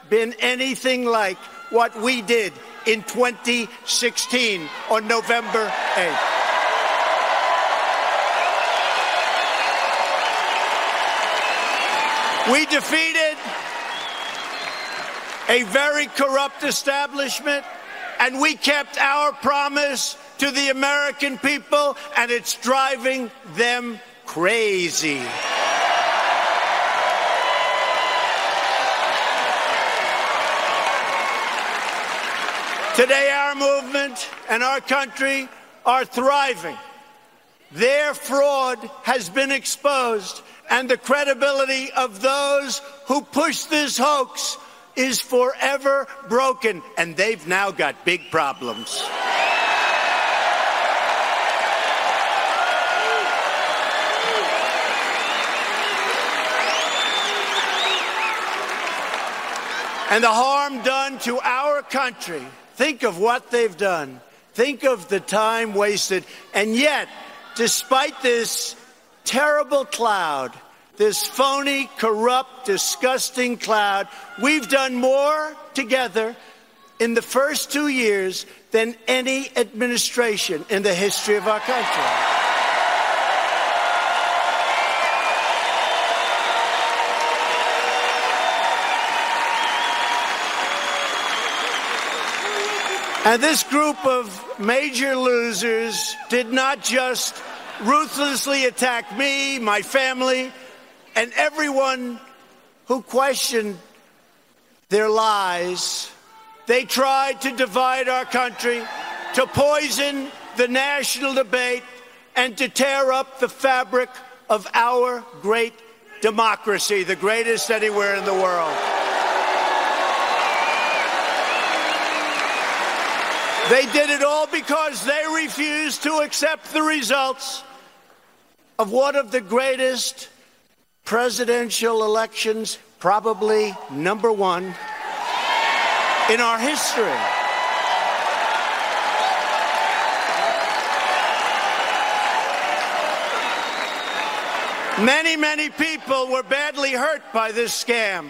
been anything like what we did in 2016 on November 8th. We defeated a very corrupt establishment, and we kept our promise to the American people, and it's driving them crazy. Today, our movement and our country are thriving. Their fraud has been exposed, and the credibility of those who push this hoax is forever broken, and they've now got big problems. And the harm done to our country, think of what they've done. Think of the time wasted. And yet, despite this terrible cloud, this phony, corrupt, disgusting cloud, we've done more together in the first 2 years than any administration in the history of our country. And this group of major losers did not just ruthlessly attack me, my family, and everyone who questioned their lies. They tried to divide our country, to poison the national debate, and to tear up the fabric of our great democracy, the greatest anywhere in the world. They did it all because they refused to accept the results of one of the greatest presidential elections, probably number one in our history. Many, many people were badly hurt by this scam.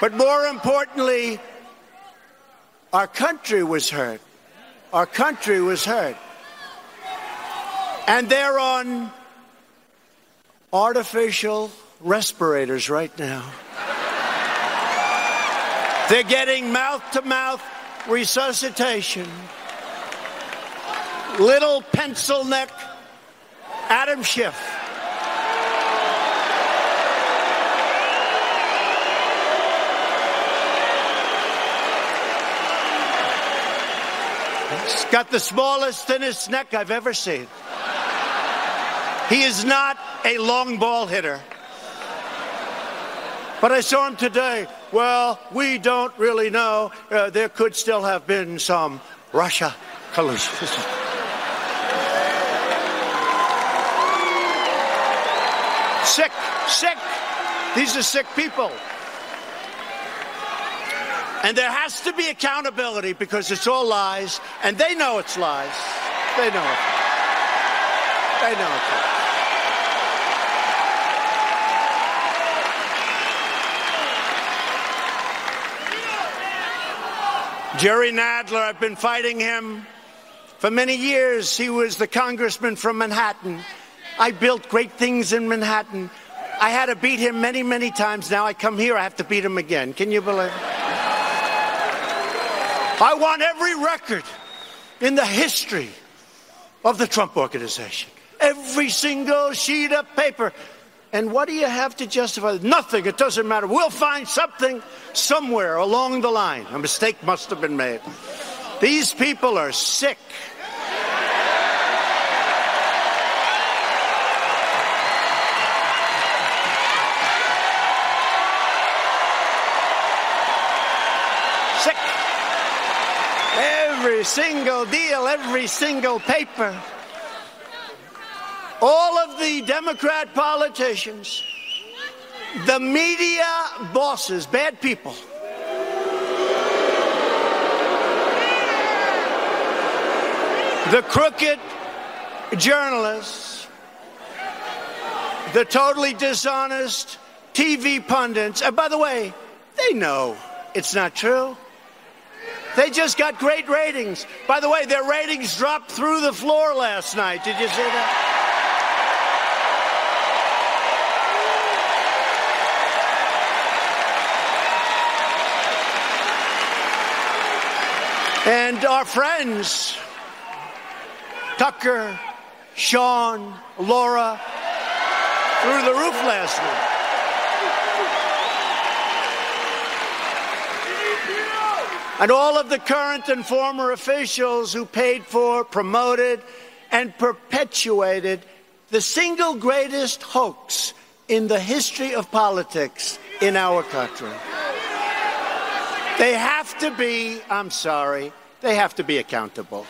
But more importantly, our country was hurt. Our country was hurt. And they're on artificial respirators right now. They're getting mouth-to-mouth resuscitation. Little pencil neck Adam Schiff. He's got the smallest, thinnest neck I've ever seen. He is not a long ball hitter. But I saw him today. Well, we don't really know. There could still have been some Russia collusion. Sick. These are sick people. And there has to be accountability because it's all lies, and they know it's lies. They know it. They know it. Jerry Nadler, I've been fighting him for many years. He was the congressman from Manhattan. I built great things in Manhattan. I had to beat him many, many times. Now I come here, I have to beat him again. Can you believe it? I want every record in the history of the Trump Organization. Every single sheet of paper. And what do you have to justify? Nothing. It doesn't matter. We'll find something somewhere along the line. A mistake must have been made. These people are sick. Sick. Every single deal, every single paper. All of the Democrat politicians, the media bosses, bad people, the crooked journalists, the totally dishonest TV pundits, and by the way, they know it's not true. They just got great ratings. By the way, their ratings dropped through the floor last night. Did you see that? And our friends, Tucker, Sean, Laura, through the roof last night. And all of the current and former officials who paid for, promoted, and perpetuated the single greatest hoax in the history of politics in our country. They have to be, I'm sorry, they have to be accountable.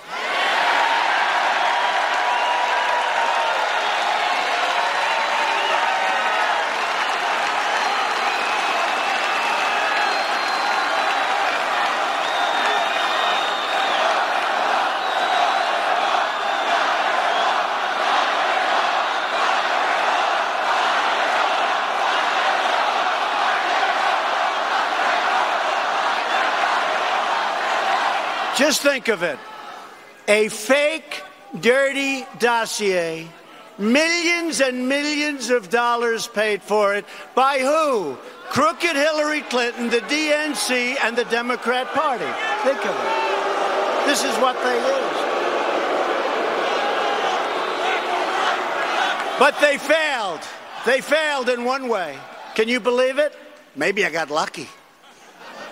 Just think of it. A fake, dirty dossier, millions and millions of dollars paid for it. By who? Crooked Hillary Clinton, the DNC, and the Democrat Party. Think of it. This is what they used. But they failed. They failed in one way. Can you believe it? Maybe I got lucky.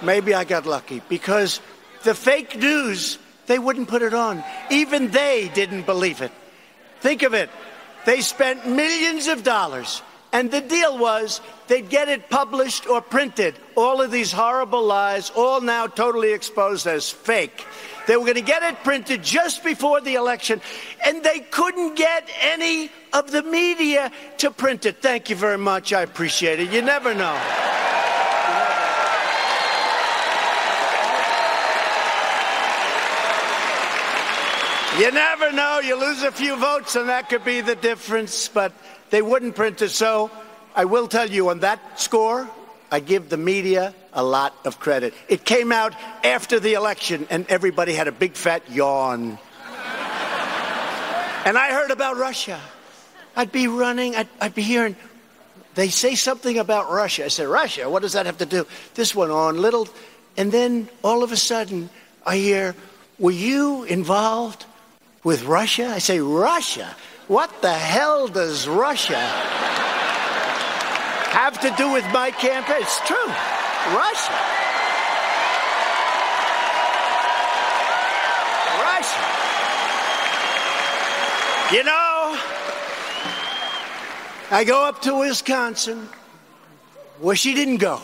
Maybe I got lucky because the fake news, they wouldn't put it on. Even they didn't believe it. Think of it. They spent millions of dollars, and the deal was they'd get it published or printed. All of these horrible lies, all now totally exposed as fake. They were going to get it printed just before the election, and they couldn't get any of the media to print it. Thank you very much. I appreciate it. You never know. You never know. You lose a few votes, and that could be the difference, but they wouldn't print it. So I will tell you, on that score, I give the media a lot of credit. It came out after the election, and everybody had a big, fat yawn. And I heard about Russia. I'd be running, I'd be hearing, they say something about Russia. I said, Russia? What does that have to do? This went on little, and then all of a sudden, I hear, were you involved with Russia? I say, Russia? What the hell does Russia have to do with my campaign? It's true. Russia. Russia. You know, I go up to Wisconsin, where she didn't go.